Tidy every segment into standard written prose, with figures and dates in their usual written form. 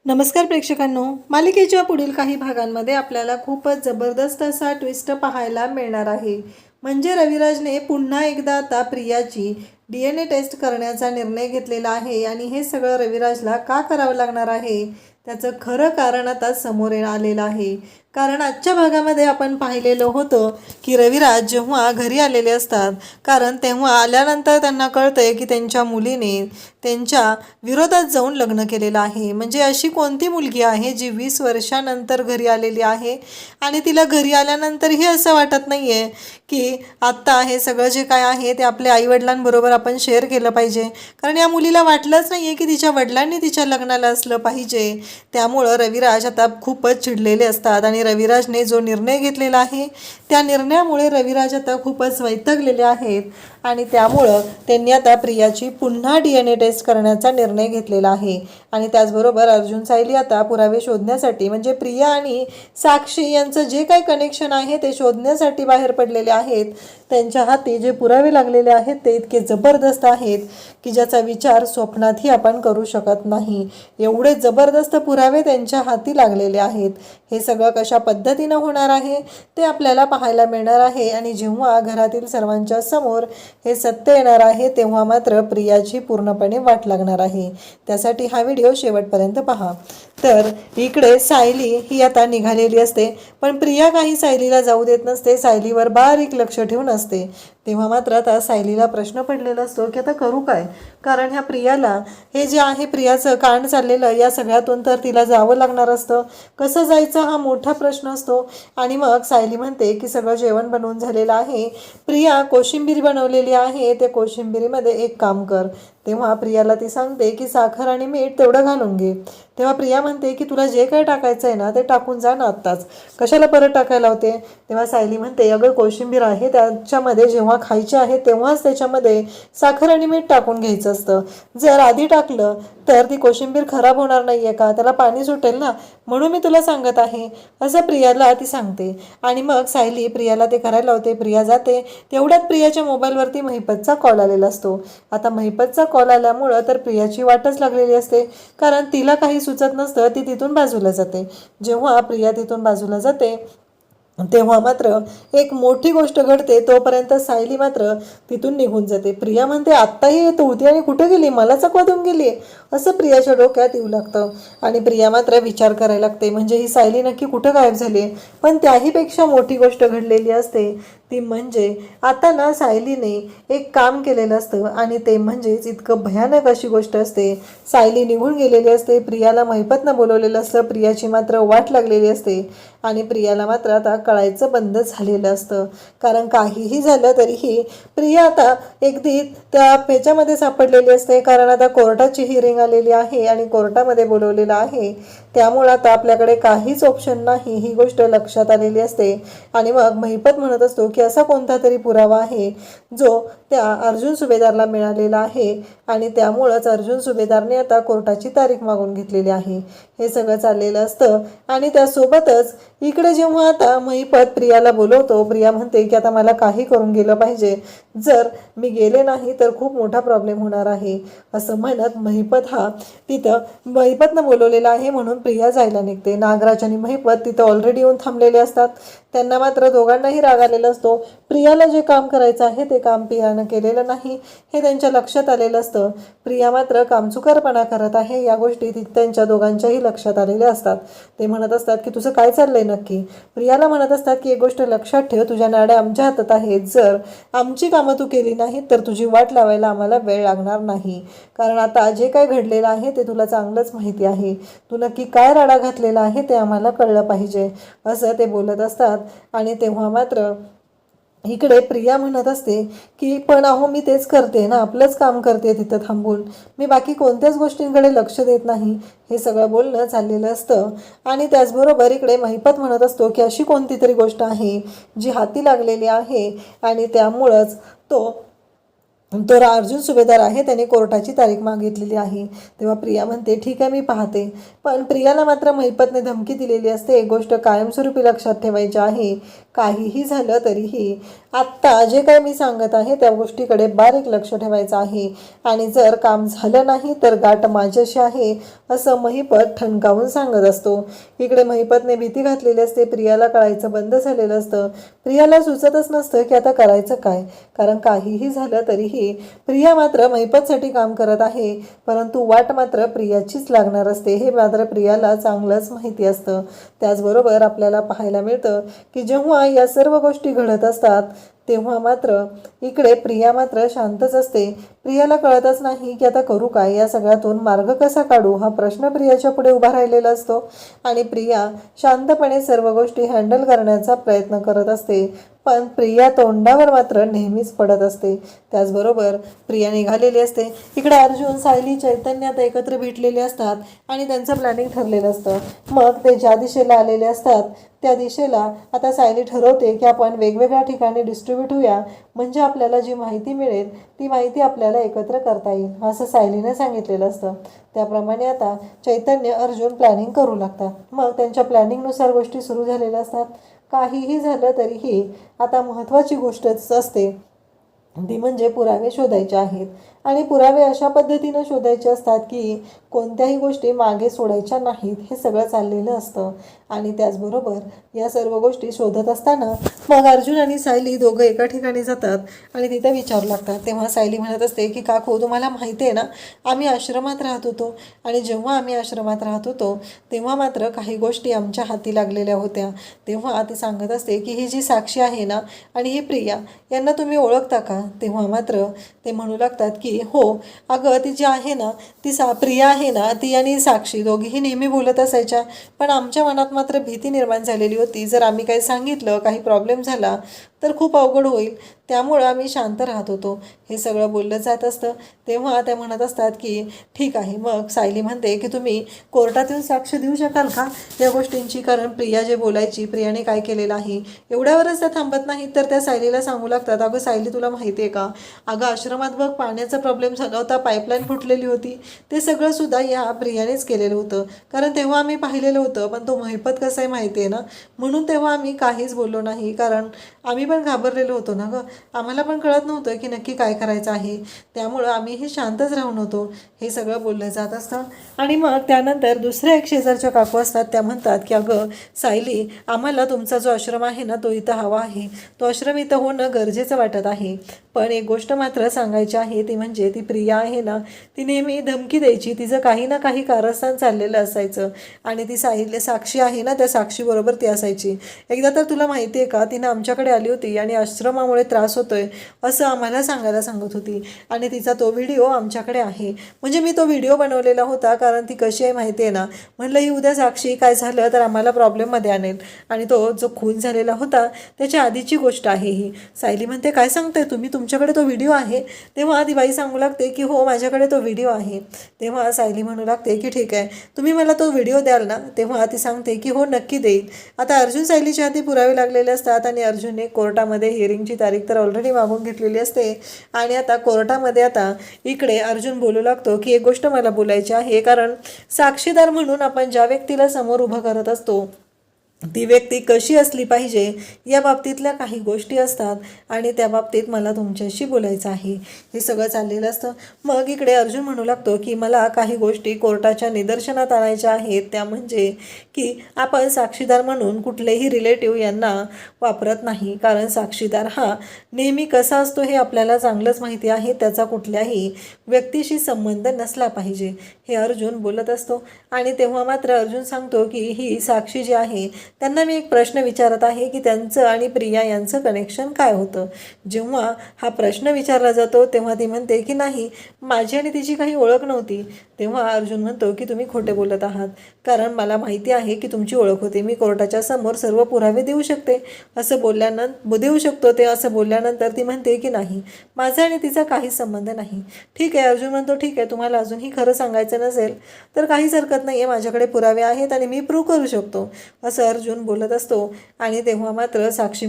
नमस्कार प्रेक्षकांनो, मालिकेच्या पुढील काही भागांमध्ये आपल्याला खूपच जबरदस्त असा ट्विस्ट पाहायला मिळणार आहे। म्हणजे रविराजने पुन्हा एकदा आता प्रियाची DNA टेस्ट करण्याचा निर्णय घेतलेला आहे आणि हे सगळं रविराजला का करावं लागणार आहे त्याचं खरं कारण आता समोर आलेलं आहे। कारण आजच्या भागामध्ये आपण पाहिलेलं होतं की रविराज जेव्हा घरी आलेले असतात, कारण तेव्हा आल्यानंतर त्यांना कळतंय की त्यांच्या मुलीने त्यांच्या विरोधात जाऊन लग्न केलेलं आहे। म्हणजे अशी कोणती मुलगी आहे जी 20 वर्षानंतर घरी आलेली आहे आणि तिला घरी आल्यानंतरही असं वाटत नाही आहे की आत्ता हे सगळं जे काय आहे ते आपल्या आईवडिलांबरोबर आपण शेअर केलं पाहिजे। कारण या मुलीला वाटलंच नाही आहे की तिच्या वडिलांनी तिच्या लग्नाला असलं पाहिजे। त्यामुळं रविराज आता खूपच चिडलेले असतात आणि रविराजने जो निर्णय घेतलेला आहे त्या निर्णयामुळे रविराज आता खूपच वैतागलेले आहेत आणि त्यामुळं त्यांनी आता प्रियाची पुन्हा DNA टेस्ट करण्याचा निर्णय घेतलेला आहे। आणि त्याचबरोबर अर्जुन सायली आता पुरावे शोधण्यासाठी, म्हणजे प्रिया आणि साक्षी यांचं जे काही कनेक्शन आहे ते शोधण्यासाठी बाहेर पडलेले आहेत। त्यांच्या हाती जे पुरावे लागलेले आहेत ते इतके जबरदस्त आहेत की ज्याचा विचार स्वप्नातही आपण करू शकत नाही। एवढे जबरदस्त पुरावे त्यांच्या हाती लागलेले आहेत। हे सगळं कशा पद्धतीनं होणार आहे ते आपल्याला पाहायला मिळणार आहे आणि जेव्हा घरातील सर्वांच्या समोर हे सत्य येणार आहे तेव्हा मात्र प्रियाची पूर्णपणे वाट लागणार आहे। त्यासाठी हा व्हिडिओ शेवटपर्यंत पहा। तर इकडे सायली ही आता निघालेली असते, पण प्रिया काही सायलीला जाऊ देत नसते, सायलीवर बारीक लक्ष ठेवून असते। तेव्हा मात्र आता सायलीला प्रश्न पडलेला असतो की आता करू काय, कारण ह्या प्रियाला हे जे आहे प्रियाचं कांड चाललेलं या सगळ्यातून तर तिला जावं लागणार असतं। कसं जायचं हा मोठा प्रश्न असतो। आणि मग सायली म्हणते की सगळं जेवण बनवून झालेलं आहे, प्रिया कोशिंबीर बनवलेली आहे, ते कोशिंबिरीमध्ये एक काम कर। तेव्हा प्रियाला ती सांगते की साखर आणि मीठ तेवढं घालून घे। तेव्हा प्रिया म्हणते की तुला जे काही टाकायचं आहे ना ते टाकून जा ना आत्ताच, कशाला परत टाकायला होते। तेव्हा सायली म्हणते अगं कोशिंबीर आहे त्याच्यामध्ये जेव्हा खायचे आहे तेव्हाच त्याच्यामध्ये साखर आणि मीठ टाकून घ्यायचं असतं। जर आधी टाकलं तर ती कोशिंबीर खराब होणार नाही आहे का, त्याला पाणी सुटेल ना, म्हणून मी तुला सांगत आहे असं प्रियाला ती सांगते। आणि मग सायली प्रियाला ते करायला होते, प्रिया जाते। तेवढ्यात प्रियाच्या मोबाईलवरती महिपतचा कॉल आलेला असतो। आता महिपतचा कॉल आल्यामुळं तर प्रियाची वाटच लागलेली असते, कारण तिला काही सुचत नसतं, ती तिथून बाजूला जाते। जेव्हा प्रिया तिथून बाजूला जाते तेव्हा मात्र एक मोठी गोष्ट घडते। तोपर्यंत सायली मात्र तिथून निघून जाते। प्रिया म्हणते आत्ताही येत होती आणि कुठे गेली, मला चकवा देऊन गेली, असं प्रियाच्या डोक्यात येऊ लागतं। आणि प्रिया मात्र विचार करायला लागते, म्हणजे ही सायली नक्की कुठं गायब झाली। पण त्याहीपेक्षा मोठी गोष्ट घडलेली असते, ती म्हणजे आता ना सायलीने एक काम केलेलं असतं आणि ते म्हणजेच इतकं भयानक अशी गोष्ट असते। सायली निघून गेलेली असते, प्रियाला महिपतनं बोलवलेलं असतं, प्रियाची मात्र वाट लागलेली असते आणि प्रियाला मात्र आता कळायचं बंद झालेलं असतं। कारण काहीही झालं तरीही प्रिया आता अगदी त्या पेच्यामध्ये सापडलेली असते, कारण आता कोर्टाची हिअरिंग आलेली आहे आणि कोर्टामध्ये बोलवलेलं आहे। त्यामुळे आता आपल्याकडे काहीच ऑप्शन नाही, ही गोष्ट लक्षात आलेली असते। आणि मग महिपत म्हणत असतो की असा कोणता तरी पुरावा आहे जो त्या अर्जुन सुभेदारला मिळालेला आहे आणि त्यामुळंच अर्जुन सुभेदारने आता कोर्टाची तारीख मागून घेतलेली आहे। हे सगळं चाललेलं असतं आणि त्यासोबतच इकडे जेव्हा आता महिपत प्रियाला बोलवतो, प्रिया म्हणते की आता मला काही करून गेलं पाहिजे, जर मी गेले नाही तर खूप मोठा प्रॉब्लेम होणार आहे, असं म्हणत महिपत हा तिथं महिपतनं बोलवलेला आहे म्हणून प्रिया जायला निघते। नागराज आणि महिपत तिथं ऑलरेडी येऊन थांबलेले असतात। त्यांना मात्र दोघांनाही राग आलेला असतो। प्रियाला जे काम करायचं आहे ते काम प्रियानं केलेलं नाही हे त्यांच्या लक्षात आलेलं असतं। प्रिया मात्र कामचुकारपणा करत आहे या गोष्टी त्यांच्या दोघांच्याही लक्षात आलेल्या असतात। ते म्हणत असतात की तुझं काय चाललंय नक्की। प्रियाला म्हणत असतात की एक गोष्ट लक्षात ठेव, तुझ्या नाड्या आमच्या हातात आहेत, जर आमची कामं तू केली नाहीत तर तुझी वाट लावायला आम्हाला वेळ लागणार नाही। कारण आता जे काय घडलेलं आहे ते तुला चांगलंच माहिती आहे, तू नक्की काय राडा घातलेला आहे ते आम्हाला कळलं पाहिजे, असं ते बोलत असतात। आणि तेव्हा मात्र इकडे प्रिया म्हणत असते की पण अहो मी तेच करते ना, आपलंच काम करते तिथं थांबून, मी बाकी कोणत्याच गोष्टींकडे लक्ष देत नाही, हे सगळं बोलणं चाललेलं असतं। आणि त्याचबरोबर इकडे महिपत म्हणत असतो की अशी कोणती तरी गोष्ट आहे जी हाती लागलेली आहे आणि त्यामुळंच तो अर्जुन सुभेदार आहे त्याने कोर्टाची तारीख मागितलेली आहे। तेव्हा प्रिया म्हणते ठीक आहे मी पाहते, पण प्रियाला मात्र महिपतने धमकी दिलेली असते, एक गोष्ट कायमस्वरूपी लक्षात ठेवायची आहे, काहीही झालं तरीही आत्ता जे काही मी सांगत आहे त्या गोष्टीकडे बारीक लक्ष ठेवायचं आहे आणि जर काम झालं नाही तर गाठ माझ्याशी आहे असं महिपत ठणकावून सांगत असतो. इकडे महिपतने भीती घातलेली असते. प्रियाला कळायचं बंद झालेलं असतं. प्रियाला सुचतच नसतं की आता करायचं काय, कारण काहीही झालं तरीही प्रिया मात्र महिपतसाठी काम करत आहे, परंतु वाट मात्र प्रियाचीच लागणार असते हे मात्र प्रियाला चांगलंच माहिती असतं. त्याचबरोबर आपल्याला पाहायला मिळतं की जेव्हा या सर्व गोष्टी घडत असतात तेव्हा मात्र इकडे प्रिया मात्र शांतच असते. प्रियाला कळतच नाही की आता करू काय, या सगळ्यातून मार्ग कसा काढू हा प्रश्न प्रियाच्या पुढे उभा राहिलेला असतो आणि प्रिया शांतपणे सर्व गोष्टी हँडल करण्याचा प्रयत्न करत असते, पण प्रिया तोंडावर मात्र नेहमीच पडत असते. त्याचबरोबर प्रिया निघालेली असते. इकडे अर्जुन, सायली, चैतन्य आता एकत्र भेटलेले असतात आणि त्यांचं प्लॅनिंग ठरलेलं असतं. मग ते ज्या दिशेला आलेले असतात त्या दिशेला आता सायली ठरवते की आपण वेगवेगळ्या ठिकाणी डिस्ट्रीब्यूट होऊया, म्हणजे आपल्याला जी माहिती मिळेल ती माहिती आपल्याला एकत्र करता येईल असं सायलीने सांगितलेलं असतं. त्याप्रमाणे आता चैतन्य, अर्जुन प्लॅनिंग करू लागतात. मग त्यांच्या प्लॅनिंगनुसार गोष्टी सुरू झालेल्या असतात. काहीही झालं तरीही आता महत्त्वाची गोष्टच असते ती म्हणजे पुरावे शोधायचे आहेत आणि पुरावे अशा पद्धतीनं शोधायचे असतात की कोणत्याही गोष्टी मागे सोडायच्या नाहीत. हे सगळं चाललेलं असतं आणि त्याचबरोबर या सर्व गोष्टी शोधत असताना मग अर्जुन आणि सायली दोघं एका ठिकाणी जातात आणि तिथं विचारू लागतात. तेव्हा सायली म्हणत असते की काकू, तुम्हाला माहिती आहे ना, आम्ही आश्रमात राहत होतो आणि जेव्हा आम्ही आश्रमात राहत होतो तेव्हा मात्र काही गोष्टी आमच्या हाती लागलेल्या होत्या. तेव्हा ती सांगत असते की ही जी साक्षी आहे ना आणि ही प्रिया, यांना तुम्ही ओळखता का? तेव्हा मात्र ते म्हणू लागतात की हो अगं, ती जी आहे ना ती प्रिया आहे ना, ती आणि साक्षी दोघीही नेहमी बोलत असायच्या, पण आमच्या मनात मात्र भीती निर्माण झालेली होती, जर आम्ही काही सांगितलं, काही प्रॉब्लेम झाला तर खूप अवघड होईल, त्यामुळं आम्ही शांत राहत होतो. हे सगळं बोललं जात असतं. तेव्हा त्या म्हणत असतात की ठीक आहे. मग सायली म्हणते की तुम्ही कोर्टातून साक्ष देऊ शकाल का या गोष्टींची, कारण प्रिया जे बोलायची, प्रियाने काय केलेलं आहे. एवढ्यावरच त्या थांबत नाहीत तर त्या सायलीला सांगू लागतात, अगं सायली, तुला माहिती आहे का, अगं आश्रमात बघ पाण्याचा प्रॉब्लेम झाला होता, पाईपलाईन फुटलेली होती, ते सगळं सुद्धा या प्रियानेच केलेलं होतं, कारण तेव्हा आम्ही पाहिलेलं होतं, पण तो महिपत कसं आहे माहिती आहे ना, म्हणून तेव्हा आम्ही काहीच बोललो नाही, कारण आम्ही पण घाबरलेलो होतो ना गं, आम्हाला पण कळत नव्हतं की नक्की काय करायचं आहे, त्यामुळं आम्हीही शांतच राहून होतो. हे सगळं बोललं जात असतं आणि मग त्यानंतर दुसऱ्या एक शेजारच्या काकू असतात. त्या म्हणतात की अगं सायली, आम्हाला तुमचा जो आश्रम आहे ना तो इथं हवा आहे, तो आश्रम इथं होणं गरजेचं वाटत आहे, पण एक गोष्ट मात्र सांगायची आहे, ती म्हणजे ती प्रिया आहे ना, ती नेहमी धमकी द्यायची, तिचं काही ना काही कारस्थान चाललेलं असायचं आणि ती साक्षी आहे ना, त्या साक्षीबरोबर ती असायची. एकदा तर तुला माहिती आहे का, तिनं आमच्याकडे आली होती आणि आश्रमामुळे त्रास होतोय असं आम्हाला सांगायला सांगत होती आणि तिचा तो व्हिडिओ आमच्याकडे आहे, म्हणजे मी तो व्हिडिओ बनवलेला होता, कारण ती कशी आहे माहिती आहे ना, म्हटलं ही उद्या साक्षी काय झालं तर आम्हाला प्रॉब्लेममध्ये आणेल आणि तो जो खून झालेला होता त्याच्या आधीची गोष्ट आहे ही. सायली म्हणते काय सांगते तुम्ही, तुमच्याकडे तो व्हिडिओ आहे? तेव्हा ती बाई सांगू लागते की हो माझ्याकडे तो व्हिडिओ आहे. तेव्हा सायली म्हणू लागते की ठीक आहे, तुम्ही मला तो व्हिडिओ द्याल ना? तेव्हा ती सांगते की हो नक्की देईल. आता अर्जुन सायलीच्या हाती पुरावे लागलेले असतात आणि अर्जुनने कोर्टामध्ये हिअरिंगची तारीख तर ऑलरेडी मागून घेतलेली असते आणि आता कोर्टामध्ये आता इकडे अर्जुन बोलू लागतो की एक गोष्ट मला बोलायची आहे, कारण साक्षीदार म्हणून आपण ज्या व्यक्तीला समोर उभं करत असतो ती व्यक्ती कशी असली पाहिजे या बाबतीतल्या काही गोष्टी असतात आणि त्या बाबतीत मला तुमच्याशी बोलायचं आहे. हे सगळं चाललेलं असतं. मग इकडे अर्जुन म्हणू लागतो की मला काही गोष्टी कोर्टाच्या निदर्शनात आणायच्या आहेत, त्या म्हणजे की आपण साक्षीदार म्हणून कुठलेही रिलेटिव्ह यांना वापरत नाही, कारण साक्षीदार हा नेहमी कसा असतो हे आपल्याला चांगलंच माहिती आहे, त्याचा कुठल्याही व्यक्तीशी संबंध नसला पाहिजे, हे अर्जुन बोलत असतो. आणि तेव्हा मात्र अर्जुन सांगतो की ही साक्षी जी आहे त्यांना मी एक प्रश्न विचारत आहे की त्यांचं आणि प्रिया यांचं कनेक्शन काय होतं. जेव्हा हा प्रश्न विचारला जातो तेव्हा ती म्हणते की नाही, माझी आणि तिची काही ओळख नव्हती. तेव्हा अर्जुन म्हणतो की तुम्ही खोटे बोलत आहात, कारण मला माहिती आहे की तुमची ओळख होती, मी कोर्टाच्या समोर सर्व पुरावे देऊ शकते असं बोलल्यानंतर ती म्हणते की नाही, माझा आणि तिचा काही संबंध नाही. ठीक आहे, अर्जुन म्हणतो ठीक आहे, तुम्हाला अजूनही खरं सांगायचं नसेल तर काहीच हरकत नाही आहे, माझ्याकडे पुरावे आहेत आणि मी प्रूव्ह करू शकतो असं अर्जुन बोलत असतो. आणि तेव्हा मात्र साक्षी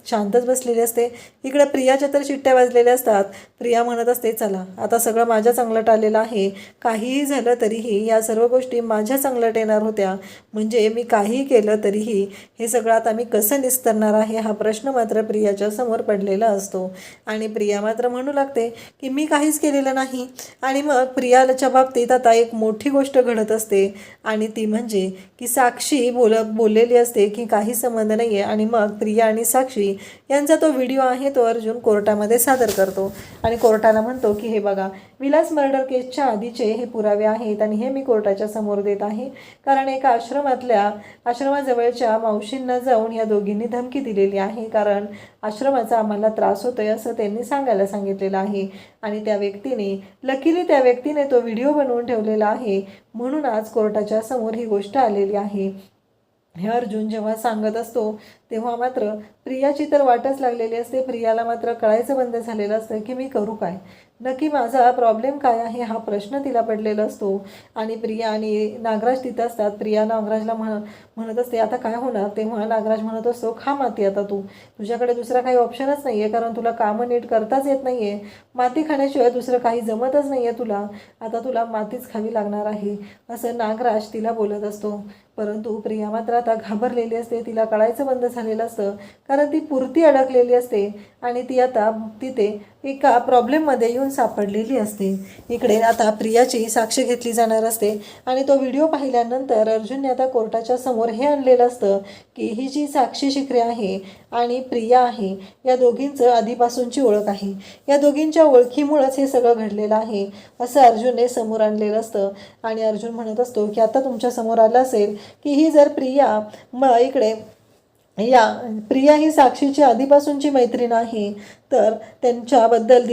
शांतच बसलेली असते. इकडे प्रियाच्या तर शिट्ट्या वाजलेल्या असतात. प्रिया म्हणत असते चला आता सगळं माझ्या चांगलं टाळलेलं आहे, काही काहीही झालं तरीही या सर्व गोष्टी माझ्या चांगल्यात येणार होत्या, म्हणजे मी काहीही केलं तरीही हे सगळं आता मी कसं निस्तरणार आहे हा प्रश्न मात्र प्रियाच्या समोर पडलेला असतो. आणि प्रिया मात्र म्हणू लागते की मी काहीच केलेलं नाही. आणि मग प्रियाच्या बाबतीत आता एक मोठी गोष्ट घडत असते आणि ती म्हणजे की साक्षी बोललेली असते की काही संबंध नाही आहे. आणि मग प्रिया आणि साक्षी यांचा तो व्हिडिओ आहे तो अर्जुन कोर्टामध्ये सादर करतो आणि कोर्टाला म्हणतो की हे बघा, विलास मर्डर केसच्या आधीचे हे पुरावे आहेत आणि हे मी कोर्टाच्या समोर देत आहे. कारण एका आश्रमाजवळच्या मावशींना जाऊन या दोघींनी धमकी दिलेली आहे, कारण आश्रमाचा आम्हाला त्रास होतोय असं त्यांनी सांगायला सांगितलेलं आहे. आणि त्या व्यक्तीने तो व्हिडिओ बनवून ठेवलेला आहे, म्हणून आज कोर्टाच्या समोर ही गोष्ट आलेली आहे. हे अर्जुन जेव्हा सांगत असतो तेव्हा मात्र प्रियाची तर वाटच लागलेली असते. प्रियाला मात्र कळायचं बंद झालेलं असतं की मी करू काय, नक्की माझा प्रॉब्लेम काय आहे हा प्रश्न तिला पडलेला असतो. आणि प्रिया आणि नागराज तिथं असतात. प्रिया नागराजला म्हणत असते आता काय होणार, तेव्हा नागराज म्हणत असतो खा माती, आता तुझ्याकडे दुसरा काही ऑप्शनच नाही आहे, कारण तुला कामं नीट करताच येत नाही आहे, माती खाण्याशिवाय दुसरं काही जमतच नाही आहे तुला, आता तुला मातीच खावी लागणार आहे असं नागराज तिला बोलत असतो. परंतु प्रिया मात्र आता घाबरलेली असते. तिला कळायचं बंद झालेलं असतं, कारण ती पुरती अडकलेली असते आणि ती आता तिथे एका प्रॉब्लेममध्ये येऊन सापडलेली असते. इकडे आता प्रियाची साक्ष घेतली जाणार असते आणि तो व्हिडिओ पाहिल्यानंतर अर्जुनने आता कोर्टाच्या समोर हे आणलेलं असतं की ही जी साक्षी शिकरे आहे आणि प्रिया आहे या दोघींचं आधीपासूनची ओळख आहे, या दोघींच्या ओळखीमुळंच हे सगळं घडलेलं आहे असं अर्जुनने समोर आणलेलं असतं. आणि अर्जुन म्हणत असतो की आता तुमच्या समोर आलं असेल की ही जर प्रिया प्रिया ही साक्षीची आधीपासूनची मैत्रीण आहे, तर तिनं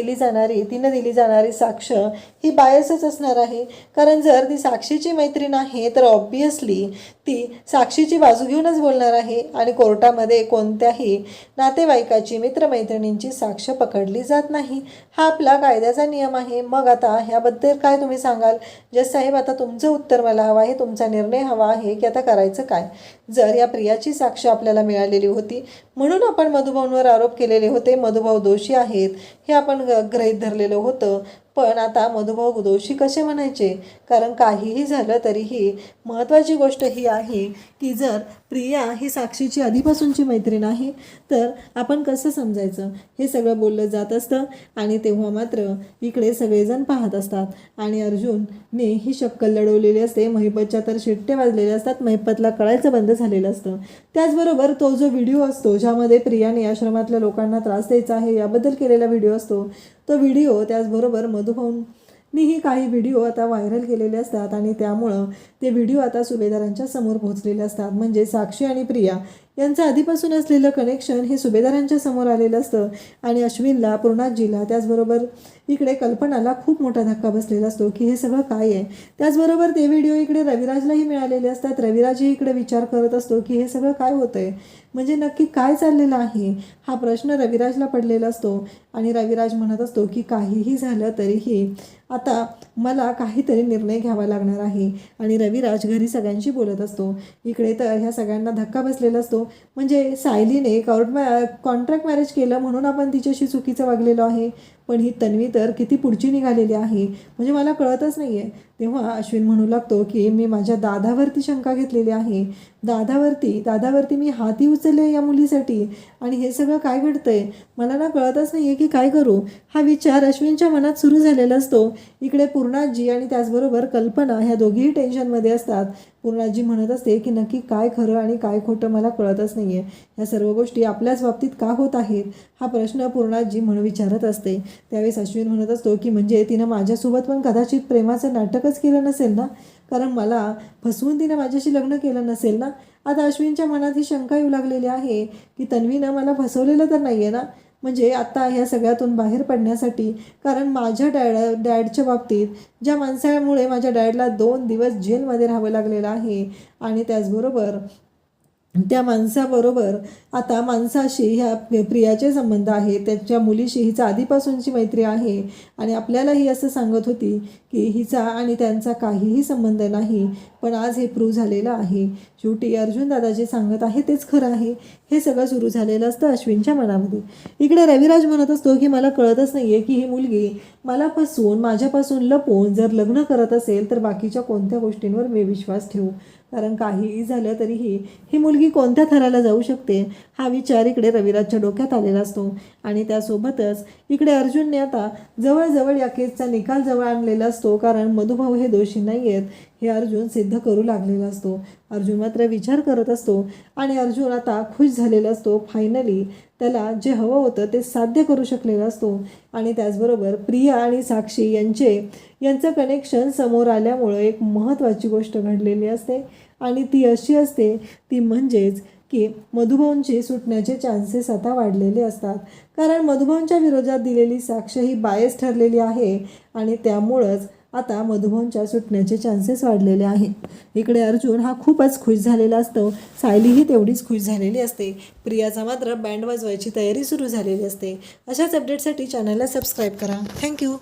दिली जाणारी साक्ष ही बायसच असणार आहे. कारण जर ती साक्षीची मैत्रीण आहे तर ऑब्वियसली ती साक्षीची बाजू घेऊनच बोलणार आहे आणि कोर्टामध्ये कोणत्याही नातेवाईकाची मित्रमैत्रिणींची साक्ष पकडली जात नाही, हा आपला कायद्याचा नियम आहे. मग आता ह्याबद्दल काय तुम्ही सांगाल जज साहेब? आता तुमचं उत्तर मला हवं आहे, तुमचा निर्णय हवा आहे की आता करायचं काय. जर या प्रियाची साक्ष आपल्याला मिळालेली होती म्हणून आपण मधुभाऊंवर आरोप केलेले होते, मधुभाऊ दोषी आहेत हे आपण गृहीत धरलेलं होतं, पण आता मधुभाऊ दोषी कसे म्हणायचे? कारण काहीही झालं तरीही महत्त्वाची गोष्ट ही आहे की जर प्रिया ही साक्षीची आधीपासूनची मैत्रीण आहे तर आपण कसं समजायचं, हे सगळं बोललं जात असतं. आणि तेव्हा मात्र इकडे सगळेजण पाहत असतात आणि अर्जुनने ही शक्कल लढवलेली असते. महिपतच्या तर शिट्टे वाजलेले असतात, महिपतला कळायचं बंद झालेलं असतं. त्याचबरोबर तो जो व्हिडिओ असतो ज्यामध्ये प्रियाने आश्रमातल्या लोकांना त्रास द्यायचा आहे याबद्दल केलेला व्हिडिओ असतो, तो व्हिडिओ त्याचबरोबर मधुभाऊंनीही काही व्हिडिओ आता व्हायरल केलेले असतात आणि त्यामुळं ते व्हिडिओ आता सुभेदारांच्या समोर पोहोचलेले असतात. म्हणजे साक्षी आणि प्रिया यांचं आधीपासून असलेलं कनेक्शन हे सुभेदारांच्या समोर आलेलं असतं. आणि अश्विनला, पूर्णाजीला, त्याचबरोबर इकडे कल्पनाला खूप मोठा धक्का बसलेला असतो की हे सगळं काय आहे. त्याचबरोबर ते व्हिडिओ इकडे रविराजलाही मिळालेले असतात. रविराजही इकडे विचार करत असतो की हे सगळं काय होतं आहे, म्हणजे नक्की काय चाललेलं आहे हा प्रश्न रविराजला पडलेला असतो. आणि रविराज म्हणत असतो की काहीही झालं तरीही आता मला काहीतरी निर्णय घ्यावा लागणार आहे. आणि रविराज घरी सगळ्यांशी बोलत असतो. इकडे तर ह्या सगळ्यांना धक्का बसलेला असतो, म्हणजे सायलीने कॉन्ट्रॅक्ट मॅरेज केलं म्हणून आपण तिच्याशी चुकीचं वागलेलो आहे, पण ही तन्वी तर किती पुढची निघालेली आहे, म्हणजे मला कळतच नाही आहे. तेव्हा अश्विन म्हणू लागतो की मी माझ्या दादावरती शंका घेतलेली आहे, दादावरती मी हाती उचलले या मुलीसाठी, आणि हे सगळं काय घडतंय मला ना कळतच नाही आहे की काय करू. हा विचार अश्विनच्या मनात सुरू झालेला असतो. इकडे पूर्णाजी आणि त्याचबरोबर कल्पना ह्या दोघीही टेन्शनमध्ये असतात. पूर्णाजी म्हणत असते की नक्की काय खरं आणि काय खोटं मला कळतच नाही आहे, ह्या सर्व गोष्टी आपल्याच बाबतीत का होत आहेत हा प्रश्न पूर्णाजी विचारत असते. त्यावेळेस अश्विन म्हणत असतो की म्हणजे तिनं माझ्यासोबत पण कदाचित प्रेमाचं नाटकच केलं नसेल ना, कारण मला फसवून तिनं माझ्याशी लग्न केलं नसेल ना. आता अश्विनच्या मनात ही शंका येऊ लागलेली आहे की तन्वीनं मला फसवलेलं तर नाही आहे ना, म्हणजे आता ह्या सगळ्यातून बाहेर पडण्यासाठी, कारण माझ्या डॅडच्या बाबतीत ज्या माणसामुळे माझ्या डॅडला 2 दिवस जेलमध्ये राहावं लागलेलं आहे आणि त्याचबरोबर त्या माणसाबरोबर आता माणसाशी ह्या प्रियाचे संबंध आहे, त्याच्या मुलीशी हिचा आधीपासूनची मैत्री आहे आणि आपल्याला ही असं सांगत होती की हिचा आणि त्यांचा काहीही संबंध नाही, पण आज हे प्रूव्ह झालेलं आहे. शेवटी अर्जुन दादा जे सांगत आहे तेच खरं आहे, हे सगळं सुरू झालेलं असतं अश्विनच्या मनामध्ये. इकडे रविराज म्हणत असतो की मला कळतच नाही आहे की ही मुलगी मला फसवून माझ्यापासून लपवून जर लग्न करत असेल तर बाकीच्या कोणत्या गोष्टींवर मी विश्वास ठेवू, कारण काहीही झालं तरीही ही मुलगी कोणत्या थराला जाऊ शकते हा विचार इकडे रविराजच्या डोक्यात आलेला असतो. आणि त्यासोबतच इकडे अर्जुनने आता जवळजवळ या केसचा निकाल जवळ आणलेला असतो, कारण मधुभाऊ हे दोषी नाही आहेत हे अर्जुन सिद्ध करू लागलेला असतो. अर्जुन मात्र विचार करत असतो आणि अर्जुन आता खुश झालेला असतो. फायनली त्याला जे हवं होतं ते साध्य करू शकलेला असतो. आणि त्याचबरोबर प्रिया आणि साक्षी यांचं कनेक्शन समोर आल्यामुळं एक महत्त्वाची गोष्ट घडलेली असते आणि ती अशी असते, ती म्हणजेच की मधुभाऊंची सुटण्याचे चान्सेस आता वाढलेले असतात, कारण मधुभाऊंच्या विरोधात दिलेली साक्ष ही बायस ठरलेली आहे आणि त्यामुळंच आता मधुभाऊंच्या सुटण्याचे चान्सेस वाढलेले आहेत. इकडे अर्जुन हा खूपच खुश झालेला असतो. सायलीही तेवढीच खुश झालेली असते. प्रियाचा मात्र बँड वाजवायची तयारी सुरू झालेली असते. अशाच अपडेटसाठी चॅनलला सबस्क्राईब करा. थँक्यू.